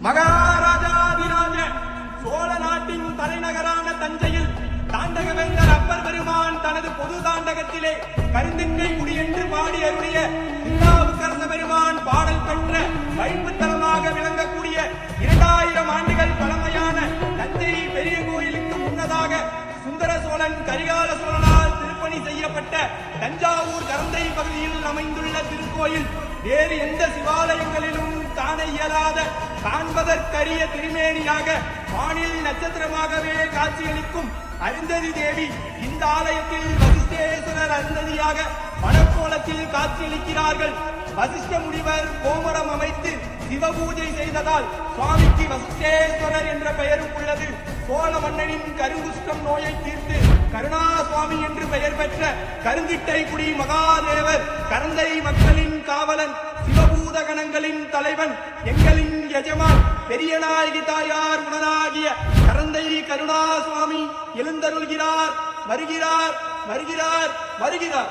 மகாராஜாதிராஜ சோழ நாட்டின் தலைநகரான தஞ்சையில் தாண்டகவேந்தர் அப்பர் பெருமான் தனது பொது தாண்டகத்திலே கருந்தின்மை குடி என்று பாடி அருளிய திருநாவுக்கரச பெருமான் பாடல் பெற்ற வைப்புத்தலமாக விளங்கக்கூடிய 2000 ஆண்டுகள் பழமையான தஞ்சை பெரிய கோயிலுக்கு முன்னதாக சுந்தர சோழன் கரிகால சோழனால் திருப்பணி செய்யப்பட்ட தஞ்சாவூர் கரந்தை பகுதியில் அமைந்துள்ள திருக்கோயில் வேறு எந்த சிவாலயங்களிலும் காண இயலாத காண்பதற்கரிய திருமேனியாக வானில் நட்சத்திரமாகவே காட்சியளிக்கும் அருந்ததி தேவி இந்த ஆலயத்தில் வசிஷ்டேஸ்வரர் அருந்ததியாக மணக்கோலத்தில் காட்சியளிக்கிறார்கள். வசிஷ்ட முனிவர் கோமரம் அமைத்து சிவபூஜை செய்ததால் சுவாமிக்கு வசிஷ்டேஸ்வரர் என்ற பெயரும் உள்ளது. சோழ மன்னனின் கருங்குஷ்டம் நோயை தீர்த்து கருணா சுவாமி என்று பெயர் பெற்ற கருந்திட்டை குடி மகாதேவர் கரந்தை மக்களின் காவலன் சிவபூத கணங்களின் தலைவன் எங்களின் எஜமான் பெரிய நாயகி தாயார் உடனாகிய கரந்தை கருணா சுவாமி எழுந்தருள்கிறார். வருகிறார் வருகிறார் வருகிறார்.